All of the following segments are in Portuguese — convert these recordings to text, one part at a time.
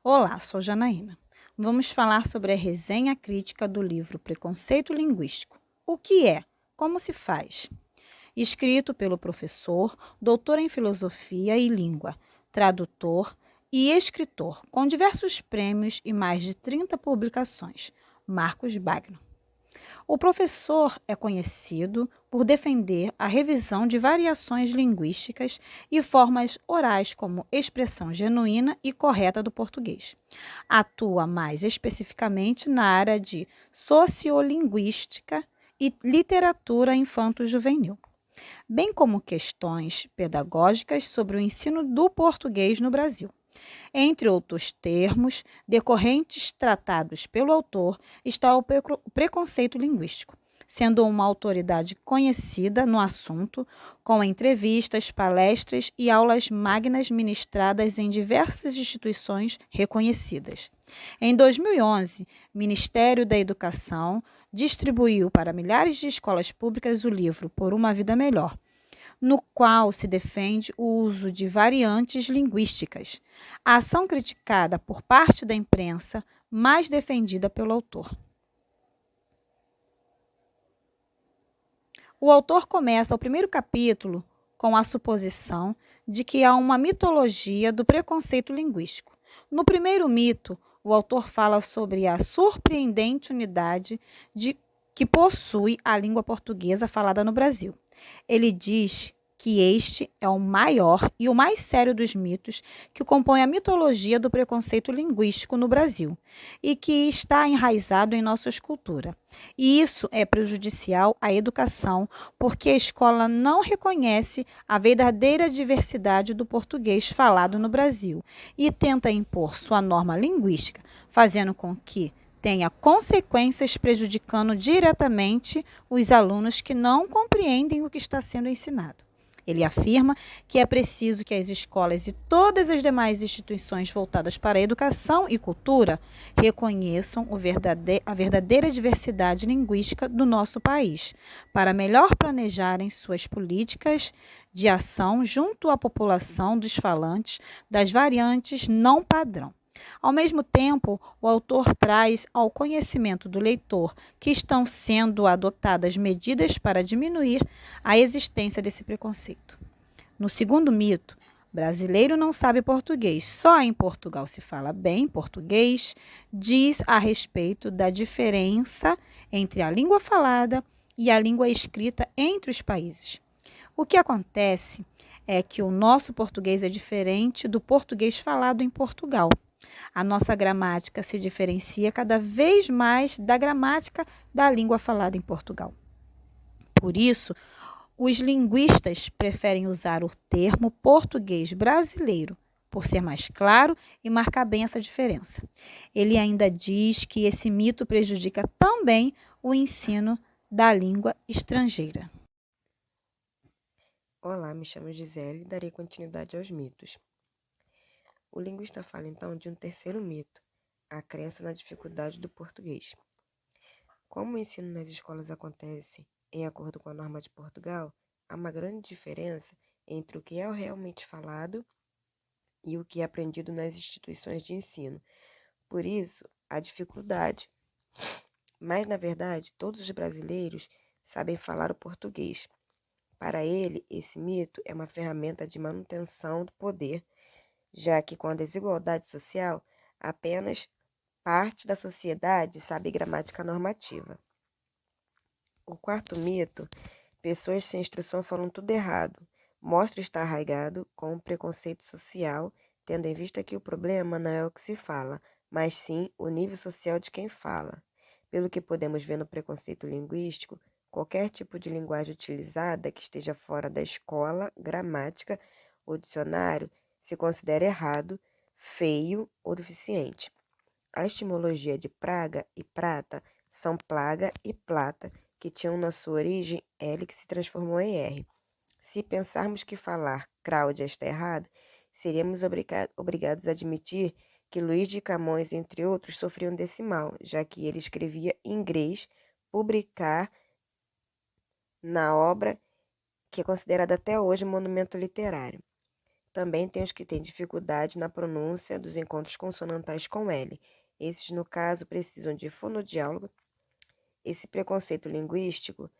Olá, sou Janaína. Vamos falar sobre a resenha crítica do livro Preconceito Linguístico. O que é? Como se faz? Escrito pelo professor, doutor em filosofia e língua, tradutor e escritor, com diversos prêmios e mais de 30 publicações, Marcos Bagno. O professor é conhecido por defender a revisão de variações linguísticas e formas orais como expressão genuína e correta do português. Atua mais especificamente na área de sociolinguística e literatura infanto-juvenil, bem como questões pedagógicas sobre o ensino do português no Brasil. Entre outros termos decorrentes tratados pelo autor está o preconceito linguístico, sendo uma autoridade conhecida no assunto, com entrevistas, palestras e aulas magnas ministradas em diversas instituições reconhecidas. Em 2011, o Ministério da Educação distribuiu para milhares de escolas públicas o livro Por uma Vida Melhor, no qual se defende o uso de variantes linguísticas, a ação criticada por parte da imprensa, mas defendida pelo autor. O autor começa o primeiro capítulo com a suposição de que há uma mitologia do preconceito linguístico. No primeiro mito, o autor fala sobre a surpreendente unidade que possui a língua portuguesa falada no Brasil. Ele diz que este é o maior e o mais sério dos mitos que compõem a mitologia do preconceito linguístico no Brasil e que está enraizado em nossa cultura. E isso é prejudicial à educação, porque a escola não reconhece a verdadeira diversidade do português falado no Brasil e tenta impor sua norma linguística, fazendo com que tenha consequências prejudicando diretamente os alunos que não compreendem o que está sendo ensinado. Ele afirma que é preciso que as escolas e todas as demais instituições voltadas para a educação e cultura reconheçam a verdadeira diversidade linguística do nosso país, para melhor planejarem suas políticas de ação junto à população dos falantes das variantes não padrão. Ao mesmo tempo, o autor traz ao conhecimento do leitor que estão sendo adotadas medidas para diminuir a existência desse preconceito. No segundo mito, brasileiro não sabe português, só em Portugal se fala bem português, diz a respeito da diferença entre a língua falada e a língua escrita entre os países. O que acontece é que o nosso português é diferente do português falado em Portugal. A nossa gramática se diferencia cada vez mais da gramática da língua falada em Portugal. Por isso, os linguistas preferem usar o termo português brasileiro, por ser mais claro e marcar bem essa diferença. Ele ainda diz que esse mito prejudica também o ensino da língua estrangeira. Olá, me chamo Gisele e darei continuidade aos mitos. O linguista fala então de um terceiro mito, a crença na dificuldade do português. Como o ensino nas escolas acontece em acordo com a norma de Portugal, há uma grande diferença entre o que é realmente falado e o que é aprendido nas instituições de ensino. Por isso, a dificuldade. Mas, na verdade, todos os brasileiros sabem falar o português. Para ele, esse mito é uma ferramenta de manutenção do poder, já que com a desigualdade social, apenas parte da sociedade sabe gramática normativa. O quarto mito, pessoas sem instrução falam tudo errado, mostra estar arraigado com o preconceito social, tendo em vista que o problema não é o que se fala, mas sim o nível social de quem fala. Pelo que podemos ver no preconceito linguístico, qualquer tipo de linguagem utilizada que esteja fora da escola, gramática ou dicionário se considera errado, feio ou deficiente. A etimologia de praga e prata são plaga e plata, que tinham na sua origem L que se transformou em R. Se pensarmos que falar Cláudia está errado, seríamos obrigados a admitir que Luís de Camões, entre outros, sofriam desse mal, já que ele escrevia em inglês, publicar na obra que é considerada até hoje um monumento literário. Também tem os que têm dificuldade na pronúncia dos encontros consonantais com L. Esses, no caso, precisam de fonoaudiólogo. Esse preconceito linguístico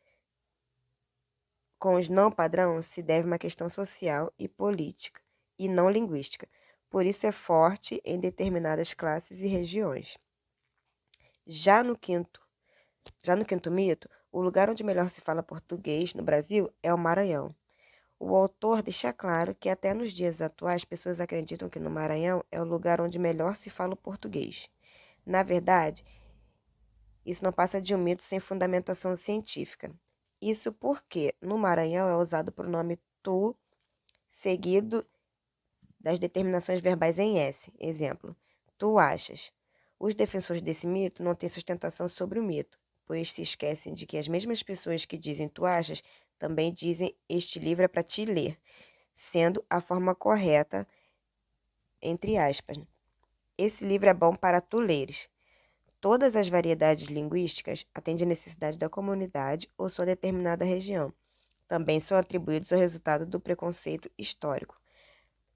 com os não padrão se deve a uma questão social e política, e não linguística. Por isso é forte em determinadas classes e regiões. Já no quinto mito, o lugar onde melhor se fala português no Brasil é o Maranhão. O autor deixa claro que até nos dias atuais pessoas acreditam que no Maranhão é o lugar onde melhor se fala o português. Na verdade, isso não passa de um mito sem fundamentação científica. Isso porque no Maranhão é usado o pronome tu, seguido das determinações verbais em S. Exemplo, tu achas. Os defensores desse mito não têm sustentação sobre o mito, pois se esquecem de que as mesmas pessoas que dizem tu achas também dizem este livro é para te ler, sendo a forma correta, entre aspas. Esse livro é bom para tu leres. Todas as variedades linguísticas atendem à necessidade da comunidade ou sua determinada região. Também são atribuídos ao resultado do preconceito histórico.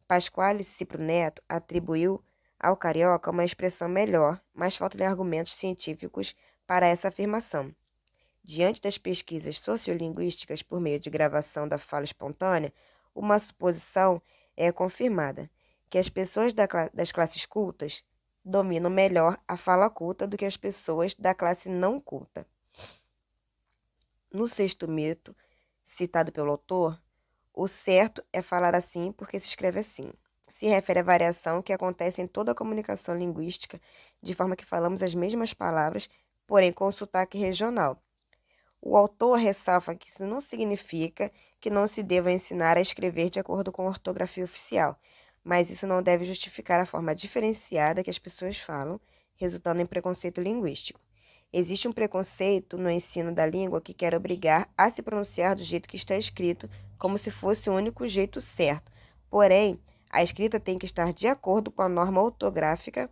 Pasquale Cipro Neto atribuiu ao carioca uma expressão melhor, mas faltam-lhe argumentos científicos para essa afirmação. Diante das pesquisas sociolinguísticas por meio de gravação da fala espontânea, uma suposição é confirmada, que as pessoas das classes cultas dominam melhor a fala culta do que as pessoas da classe não culta. No sexto mito, citado pelo autor, o certo é falar assim porque se escreve assim. Se refere à variação que acontece em toda a comunicação linguística, de forma que falamos as mesmas palavras, porém com sotaque regional. O autor ressalva que isso não significa que não se deva ensinar a escrever de acordo com a ortografia oficial, mas isso não deve justificar a forma diferenciada que as pessoas falam, resultando em preconceito linguístico. Existe um preconceito no ensino da língua que quer obrigar a se pronunciar do jeito que está escrito, como se fosse o único jeito certo. Porém, a escrita tem que estar de acordo com a norma ortográfica,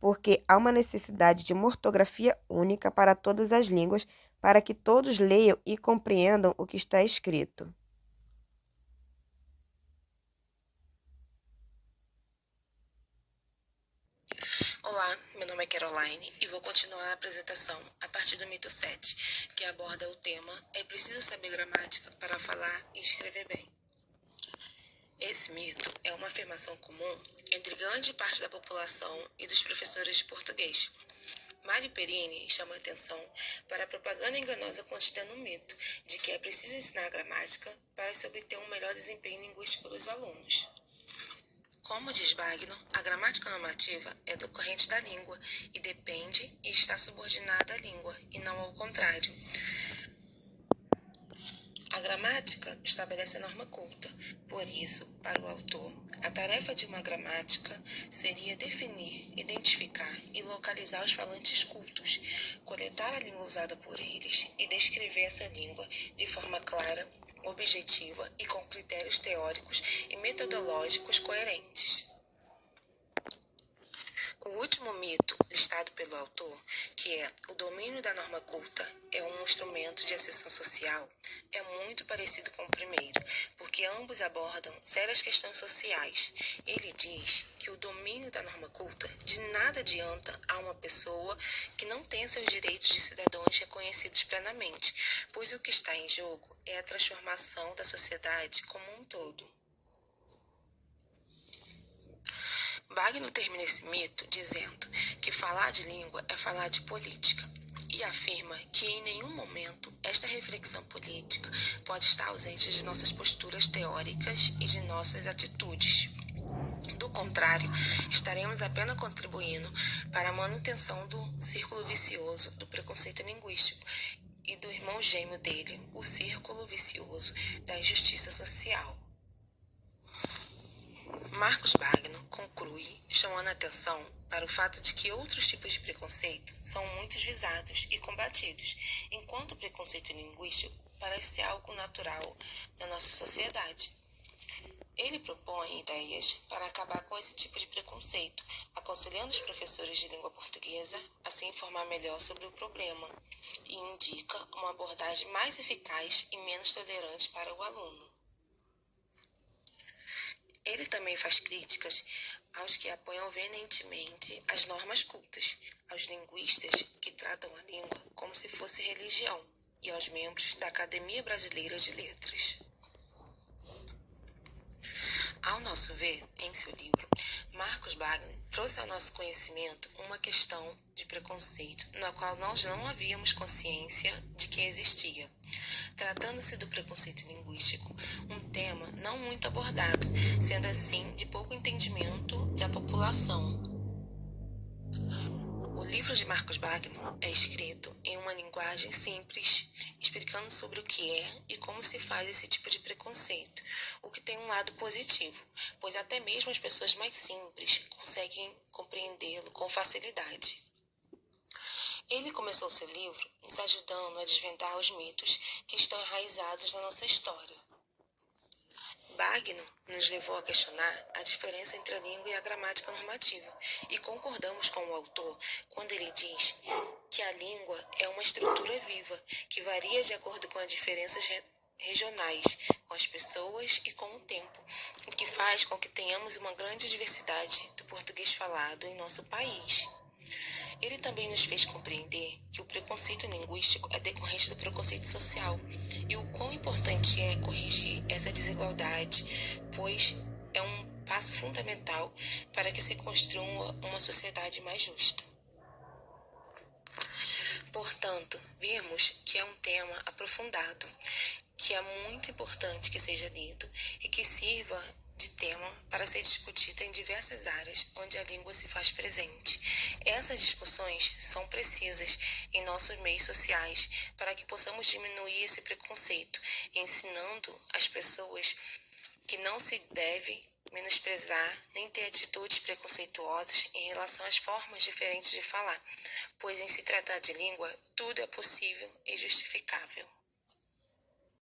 porque há uma necessidade de uma ortografia única para todas as línguas, para que todos leiam e compreendam o que está escrito. Olá, meu nome é Caroline e vou continuar a apresentação a partir do mito 7, que aborda o tema "É preciso saber gramática para falar e escrever bem". Esse mito é uma afirmação comum entre grande parte da população e dos professores de português. Mari Perini chama a atenção para a propaganda enganosa contida no mito de que é preciso ensinar gramática para se obter um melhor desempenho linguístico dos alunos. Como diz Wagner, a gramática normativa é decorrente da língua e depende e está subordinada à língua, e não ao contrário. A gramática estabelece a norma culta. Por isso, para o autor, a tarefa de uma gramática seria definir, identificar e localizar os falantes cultos, coletar a língua usada por eles e descrever essa língua de forma clara, objetiva e com critérios teóricos e metodológicos coerentes. O último mito listado pelo autor, que é o domínio da norma culta, é um instrumento de ascensão social, é muito parecido com o primeiro, porque ambos abordam sérias questões sociais. Ele diz que o domínio da norma culta de nada adianta a uma pessoa que não tenha seus direitos de cidadãos reconhecidos plenamente, pois o que está em jogo é a transformação da sociedade como um todo. Wagner termina esse mito dizendo que falar de língua é falar de política e afirma que em nenhum momento esta reflexão política pode estar ausente de nossas posturas teóricas e de nossas atitudes. Do contrário, estaremos apenas contribuindo para a manutenção do círculo vicioso do preconceito linguístico e do irmão gêmeo dele, o círculo vicioso da injustiça social. Marcos Wagner conclui chamando a atenção para o fato de que outros tipos de preconceito são muito visados e combatidos, enquanto o preconceito linguístico parece ser algo natural na nossa sociedade. Ele propõe ideias para acabar com esse tipo de preconceito, aconselhando os professores de língua portuguesa a se informar melhor sobre o problema, e indica uma abordagem mais eficaz e menos tolerante para o aluno. Ele também faz críticas aos que apoiam veementemente as normas cultas, aos linguistas que tratam a língua como se fosse religião e aos membros da Academia Brasileira de Letras. Ao nosso ver, em seu livro, Marcos Wagner trouxe ao nosso conhecimento uma questão de preconceito na qual nós não havíamos consciência de que existia. Tratando-se do preconceito linguístico, um tema não muito abordado, sendo assim de pouco entendimento da população. O livro de Marcos Wagner é escrito em uma linguagem simples, explicando sobre o que é e como se faz esse tipo de preconceito, o que tem um lado positivo, pois até mesmo as pessoas mais simples conseguem compreendê-lo com facilidade. Ele começou seu livro nos ajudando a desvendar os mitos que estão enraizados na nossa história. Wagner nos levou a questionar a diferença entre a língua e a gramática normativa, e concordamos com o autor quando ele diz que a língua é uma estrutura viva que varia de acordo com as diferenças regionais, com as pessoas e com o tempo, o que faz com que tenhamos uma grande diversidade do português falado em nosso país. Ele também nos fez compreender que o preconceito linguístico é decorrente do preconceito social e o quão importante é corrigir essa desigualdade, pois é um passo fundamental para que se construa uma sociedade mais justa. Portanto, vimos que é um tema aprofundado, que é muito importante que seja lido e que sirva de tema para ser discutido em diversas áreas onde a língua se faz presente. Essas discussões são precisas em nossos meios sociais para que possamos diminuir esse preconceito, ensinando as pessoas que não se deve menosprezar nem ter atitudes preconceituosas em relação às formas diferentes de falar, pois em se tratar de língua, tudo é possível e justificável.